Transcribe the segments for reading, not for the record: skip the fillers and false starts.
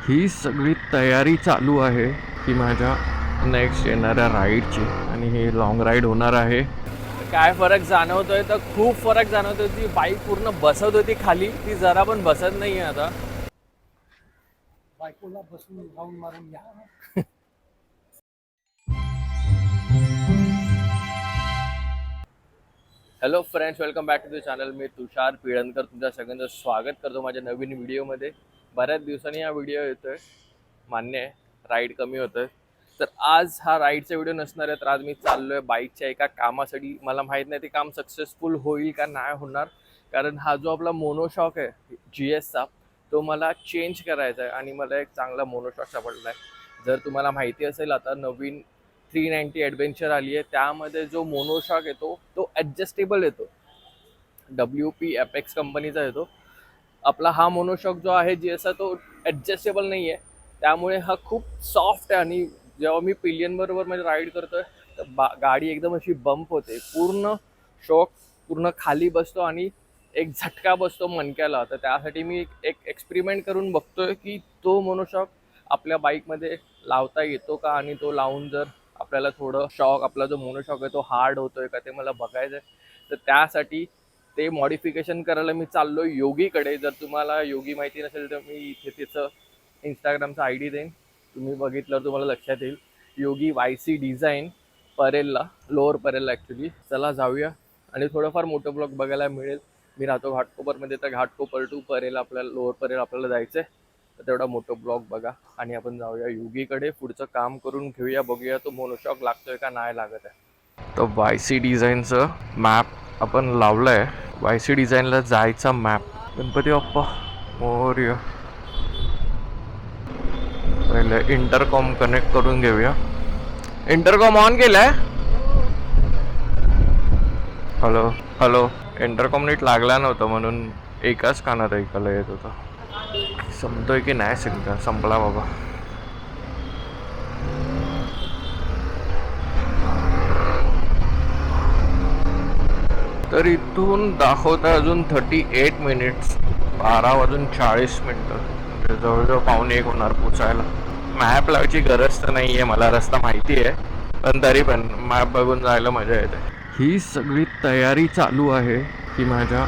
ही सगळी तयारी चालू आहे की माझ्या नेक्स्ट येणाऱ्या राईडची, आणि ही लॉंग राईड होणार आहे. काय फरक जाणवतोय तर खूप फरक जाणवतोय. ती बाईक पूर्ण बसत होती खाली, ती जरा पण बसत नाहीये आता. बायकोला बसून राऊंड मारून या. Hello friends, welcome back to the channel. मी तुषार पिळणकर तुमच्या सगळ्यांचं स्वागत करतो माझ्या नवीन व्हिडिओमध्ये. बऱ्याच दिवसांनी हा व्हिडिओ येतोय, मान्य आहे राईड कमी होतोय. तर आज हा राईडचा व्हिडिओ नसणार आहे. तर आज मी चाललोय बाईकच्या एका कामासाठी. मला माहीत नाही ते काम सक्सेसफुल होईल का नाही होणार, कारण हा जो आपला मोनोशॉक आहे GSचा, तो मला चेंज करायचा आहे आणि मला एक चांगला मोनोशॉक सापडला आहे. जर तुम्हाला माहिती असेल, आता नवीन 390 ॲडव्हेंचर आली आहे, त्यामध्ये जो मोनोशॉक येतो तो ॲडजस्टेबल येतो. WP एपेक्स कंपनीचा येतो. आपला हा मोनोशॉक जो आहे GSचा, तो ॲडजस्टेबल नाही आहे. त्यामुळे हा खूप सॉफ्ट आहे आणि जेव्हा मी पिलियन बरोबर म्हणजे राईड करतोय तर गाडी एकदम अशी बंप होते. पूर्ण शॉक पूर्ण खाली बसतो आणि एक झटका बसतो मणक्याला. तर त्यासाठी मी एक एक्सपेरिमेंट करून बघतोय की तो मोनोशॉक आपल्या बाईकमध्ये लावता येतो का, आणि तो लावून जर आपल्याला थोडं शॉक, आपला जो मोनोशॉक आहे तो हार्ड होतोय का, ते मला बघायचं आहे. तर त्यासाठी ते मॉडिफिकेशन करायला मी चाललो योगीकडे. जर तुम्हाला योगी माहिती नसेल तर मी इथे तिचं इंस्टाग्रामचा ID देईन, तुम्ही बघितल्यावर तुम्हाला लक्षात येईल. योगी YC डिझाईन, परेलला, लोअर परेलला ॲक्च्युली. चला जाऊया आणि थोडंफार मोठं ब्लॉग बघायला मिळेल. मी राहतो घाटकोपरमध्ये, तर घाटकोपर टू परेल आपल्याला, लोअर परेल आपल्याला जायचं आहे. तर तेवढा मोठं ब्लॉग बघा आणि आपण जाऊया योगीकडे. पुढचं काम करून घेऊया, बघूया तो मोनोशॉक लागतोय का नाही लागत आहे. तर YC डिझाईनचं मॅप आपण लावलं आहे. YC डिझाईनला जायचा मॅप. गणपती बाप्पा मोरया. पहिले इंटरकॉम कनेक्ट करून घेऊया. इंटरकॉम ऑन केलाय. Hello hello. इंटरकॉम नीट लागला नव्हता म्हणून एकाच कानात ऐकायला येत होता. संपतोय की नाही संपला बाबा. तर इथून दाखवता अजून 38 मिनिट्स, 12 वाजून 40 मिनटं, म्हणजे जवळजवळ 1:15 होणार पोचायला. मॅप लावायची गरज तर नाही आहे, मला रस्ता माहिती आहे, पण तरी पण मॅप बघून जायला मजा येते. ही सगळी तयारी चालू आहे की माझ्या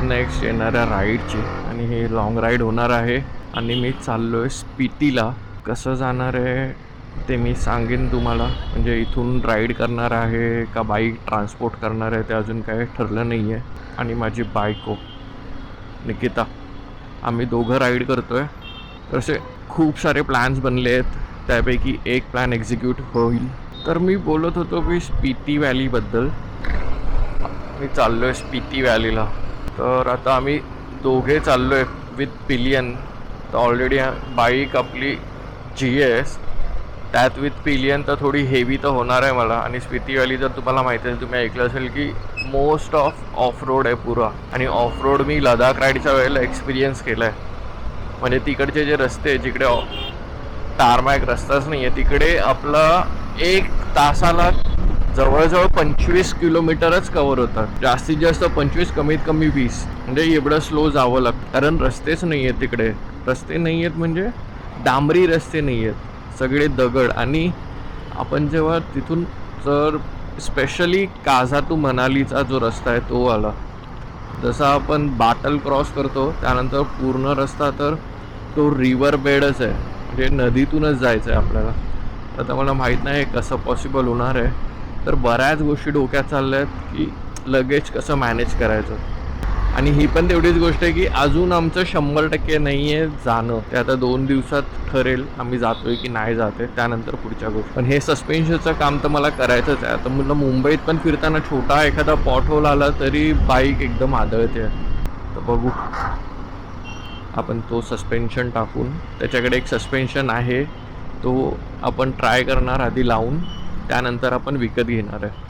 नेक्स्ट येणाऱ्या राईडची, आणि ही लॉंग राईड होणार आहे. आणि मी चाललो आहे स्पितीला. कसं जाणार आहे ते मी सांगेन तुम्हाला. म्हणजे इथून राईड करणार आहे का बाईक ट्रान्सपोर्ट करणार आहे ते अजून काही ठरलं नाही आहे. आणि माझी बायको निकिता, आम्ही दोघं राईड करतो आहे. तसे खूप सारे प्लॅन्स बनले आहेत, त्यापैकी एक प्लॅन एक्झिक्यूट होईल. तर मी बोलत होतो की स्पिती व्हॅलीबद्दल. मी चाललो आहे स्पिती व्हॅलीला. तर आता आम्ही दोघे चाललो आहे विथ पिलियन. तर ऑलरेडी बाईक आपली GS, त्यात विथ पिलियन, तर थोडी हेवी तर होणार आहे मला. आणि स्पिती व्हॅली जर तुम्हाला माहिती असेल, तुम्ही ऐकलं असेल की मोस्ट ऑफ रोड आहे पुरा. आणि ऑफ रोड मी लडाख राईडच्या वेळेला एक्सपिरियन्स केला आहे. म्हणजे तिकडचे जे रस्ते, जिकडे टारमॅक रस्ताच नाही आहे, तिकडे आपला 1 तासाला जवळजवळ 25 किलोमीटरच कव्हर होतात. जास्तीत जास्त 25, कमीत कमी 20. म्हणजे एवढं स्लो जावं लागतं, कारण रस्तेच नाही आहेत तिकडे. रस्ते नाही आहेत म्हणजे डांबरी रस्ते नाही आहेत, सगळे दगड. आणि आपण जेव्हा तिथून, जर स्पेशली काझा टू मनालीचा जो रस्ता आहे तो आला, जसा आपण बाटल क्रॉस करतो त्यानंतर पूर्ण रस्ता तर तो रिव्हर बेडच आहे, म्हणजे नदीतूनच जायचं आहे आपल्याला. आता मला माहीत नाही कसं पॉसिबल होणार आहे. तर बऱ्याच गोष्टी डोक्यात चालल्या आहेत की लगेच कसं मॅनेज करायचं. आणि ही पण तेवढीच गोष्ट आहे की अजून आमचं 100% नाही आहे जाणं. ते आता 2 दिवसात ठरेल आम्ही जातोय की नाही जाते, त्यानंतर पुढच्या गोष्टी. पण हे सस्पेन्शनचं काम तर मला करायचंच आहे. आता मुलं मुंबईत पण फिरताना छोटा एखादा पॉटहोल आला तरी बाईक एकदम आदळते. तर बघू, आपण तो सस्पेन्शन टाकून, त्याच्याकडे एक सस्पेन्शन आहे तो आपण ट्राय करणार आधी लावून, त्यानंतर आपण विकत घेणार आहे.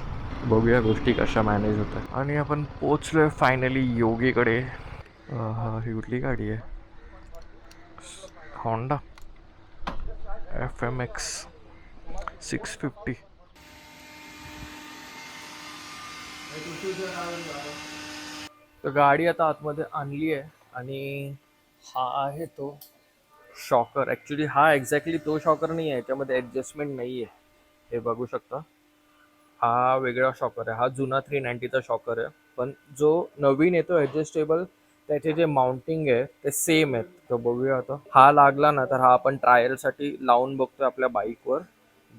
बघूया गोष्टी कशा मॅनेज होतात. आणि आपण पोचलो आहे फायनली योगीकडे. ही कुठली गाडी आहे? Honda FMX 650. तर गाडी आता आतमध्ये आणली आहे आणि हा आहे तो शॉकर. ॲक्च्युली हा एक्झॅक्टली तो शॉकर नाही आहे, याच्यामध्ये ॲडजस्टमेंट नाही आहे. हे बघू शकता, हा वेगळा शॉकर आहे. हा जुना 390चा शॉकर आहे, पण जो नवीन येतो ॲडजस्टेबल त्याचे जे माउंटिंग आहे ते सेम आहेत. तर बघूया आता हा लागला ना, तर हा आपण ट्रायलसाठी लावून बघतोय आपल्या बाईकवर.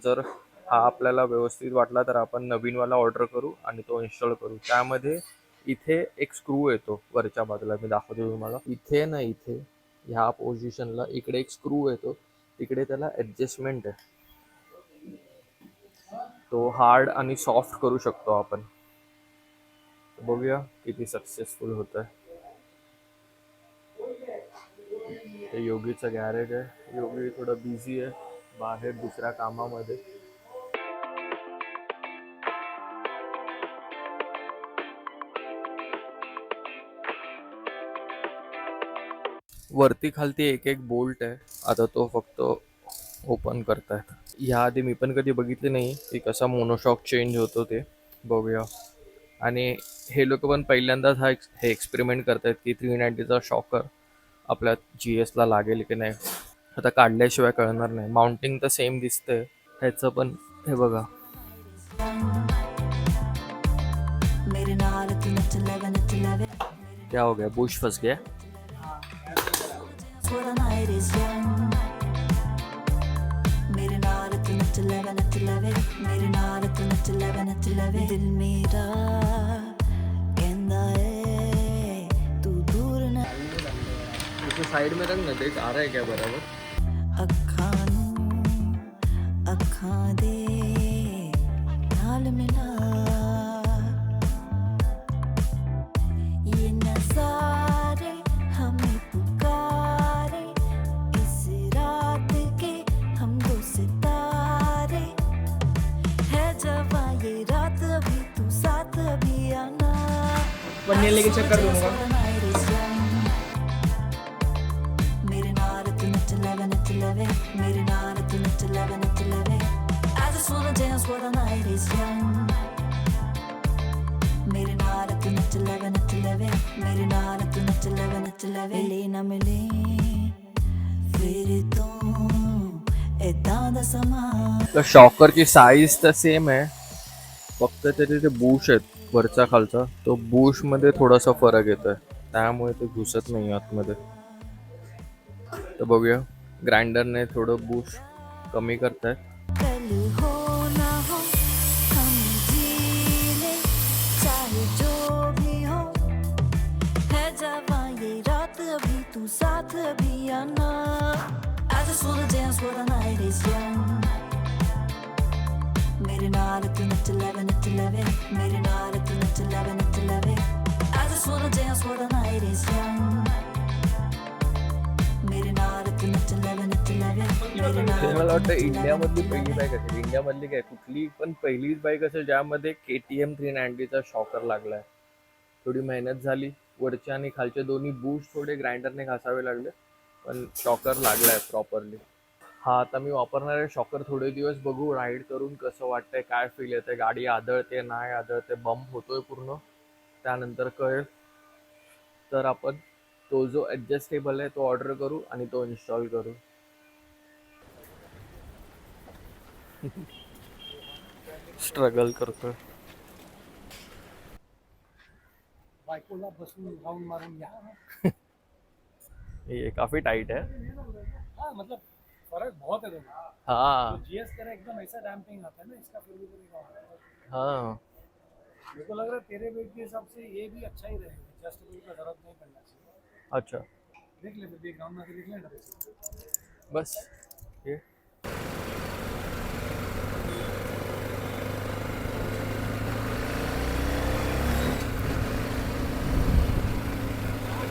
जर हा आपल्याला व्यवस्थित वाटला तर आपण नवीनवाला ऑर्डर करू आणि तो इन्स्टॉल करू. त्यामध्ये इथे एक स्क्रू येतो वरच्या बाजूला, मी दाखवतो तुम्हाला. इथे ना, इथे ह्या पोझिशनला इकडे एक स्क्रू येतो, तिकडे त्याला ॲडजस्टमेंट आहे. तो हार्ड आणि सॉफ्ट करू शकतो आपण. बघूया किती सक्सेसफुल होत आहे. ते योगीचं गॅरेज आहे. योगी थोडं बिझी आहे बाहेर दुसऱ्या कामामध्ये. वरती खालती एक एक बोल्ट आहे, आता तो फक्त ओपन करतायत. याआधी मी पण कधी बघितले नाही की कसा मोनोशॉक चेंज होतो ते. बघूया. आणि हे लोक पण पहिल्यांदाच हे एक्सपेरिमेंट करतायत की 390चा शॉकर आपल्या GSला लागेल की नाही. आता काढल्याशिवाय कळणार नाही. माउंटिंग तर सेम दिसतंय ह्याचं, पण हे बघा. क्या हो गया, बुश फंस गया. साइड में रंग ना देख, आ रहा है क्या बराबर. ਅੱਖਾਂ ਦੇ ਨਾਲ ਮਿਲਾ ये नज़ारे हमें पुकारे इस रात के हम दो सितारे है जवा ये रात अभी तू साथ अभी आना बनने लेके चक्कर दूंगा. मेरे नाल तू नच लवे मेरे नाल तू नच लवे I just wanna dance while the night is young मेरे नाल तू नच लवे मेरे नाल तू नच लवे ले ना मिले फिर तो एदा दा समा. तर शॉकरची साईज तर सेम आहे, फक्त त्याचे जे बुश आहेत वरचा खालचा, तो बुशमध्ये थोडासा फरक येतोय, त्यामुळे ते घुसत नाही आतमध्ये. तर बघूया, ग्राइंडरने थोडं बुश कमी करतायत. कल हो ना हो हम जी ले चाहे जो भी हो है जवां ये रात अभी तू साथ अभी आना I just wanna dance while the night is young मेरे नाल तू नच लवे मेरे नाल तू नच लवे I just wanna dance while the night is young मेरे नाल तू नच लवे मेरे मला नाल वाटतं इंडियामधली पहिली बाईक असेल. इंडियामधली काय, कुठली पण पहिलीच बाईक असेल ज्यामध्ये KTM 390चा शॉकर लागलाय. थोडी मेहनत झाली, वरचे आणि खालचे दोन्ही बूट थोडे ग्राइंडरने घासावे लागले, पण शॉकर लागलाय प्रॉपरली. हा आता मी वापरणार आहे शॉकर थोडे दिवस. बघू राईड करून कसं वाटतंय, काय फील येतंय, गाडी आदळते नाही आदळते, बंप होतोय पूर्ण, त्यानंतर कळेल. तर आपण तो जो ॲडजस्टेबल आहे तो ऑर्डर करू आणि तो इन्स्टॉल करू. स्ट्रगल करतोय. बायकोला बसून राऊंड मारून या. ये काफी टाइट है. हाँ मतलब फर्क बहुत है दोनों. हाँ GS तेरा एकदम ऐसा डैम्पिंग आता है ना, इसका फिर भी करेगा. हाँ, मेरे को लग रहा है तेरे वेट के हिसाब से ये भी अच्छा ही रहेगा. एडजस्टेबल का जरूरत नहीं पड़ना चाहिए. अच्छा देख ले, फिर ग्राउंड में देख लेना. बस ये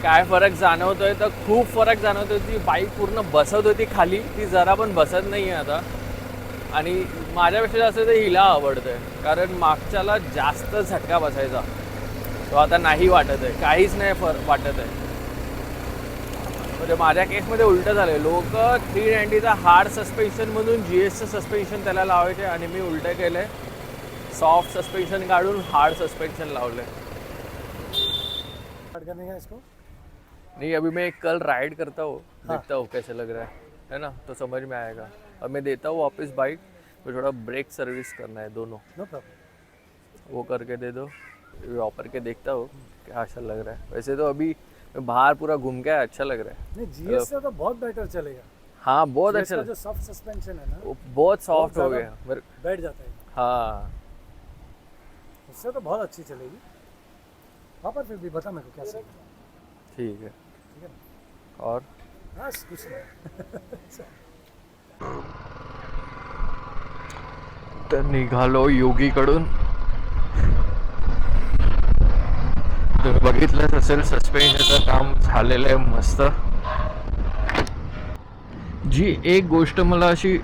काय फरक जाणवतोय, तर खूप फरक जाणवतोय. ती बाईक पूर्ण बसत होती खाली, ती जरा पण बसत नाही आहे आता. आणि माझ्यापेक्षा जास्त ते हिला आवडतंय, कारण मागच्याला जास्त झटका बसायचा, तो आता नाही वाटत आहे, काहीच नाही वाटत आहे. म्हणजे माझ्या केसमध्ये उलटं झालं. लोक 390चा हार्ड सस्पेन्शन म्हणून GSचं सस्पेन्शन त्याला लावायचे, आणि मी उलटं केलं आहे, सॉफ्ट सस्पेन्शन काढून हार्ड सस्पेन्शन लावलं आहे. करने का इसको नहीं अभी मैं कल राइड करता हूँ, देखता हूँ कैसे लग रहा है ना, तो समझ में आएगा। अब मैं देता हूँ वापस बाइक, तो थोड़ा ब्रेक सर्विस करना है दोनों, नो प्रॉब्लम। वो करके दे दो, वापर के देखता हूँ क्या अच्छा लग रहा है। वैसे तो अभी मैं बाहर पूरा घूम के आया, अच्छा लग रहा है। नहीं जीएस से तो बहुत बेटर चलेगा। हाँ बहुत GS अच्छा का जो सॉफ्ट सस्पेंशन है ना, वो बहुत सॉफ्ट हो ज़्यादा गया मेरे। बैठ जाता है, हाँ उससे तो बहुत अच्छी चलेगी। पापा फिर भी बता मेरे को क्या सीखना है, ठीक है। ठीक है ना? और बस कुछ नहीं। तर निघालो योगीकडून. तुम्ही बघितलंच असेल सस्पेन्शनचं काम झालेलं आहे मस्त. जी एक गोष्ट मला अशी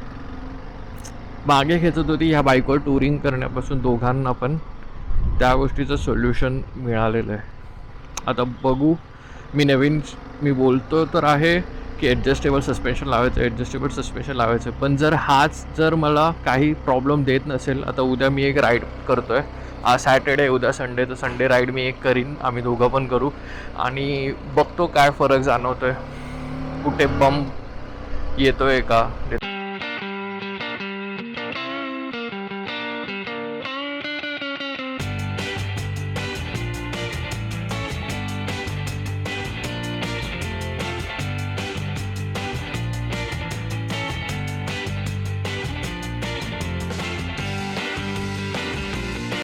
मागे खेचत होती ह्या बाईकवर टुरिंग करण्यापासून दोघांना पण, त्या गोष्टीचं सोल्युशन मिळालेलं आहे. आता बघू, मी बोलतो तर आहे की ॲडजस्टेबल सस्पेन्शन लावायचं, पण जर मला काही प्रॉब्लेम देत नसेल, आता उद्या मी एक राईड करतो आहे, आज सॅटर्डे उद्या संडे, तर संडे राईड मी एक करीन, आम्ही दोघं पण करू आणि बघतो काय फरक जाणवतो आहे, कुठे बम्प येतो आहे का,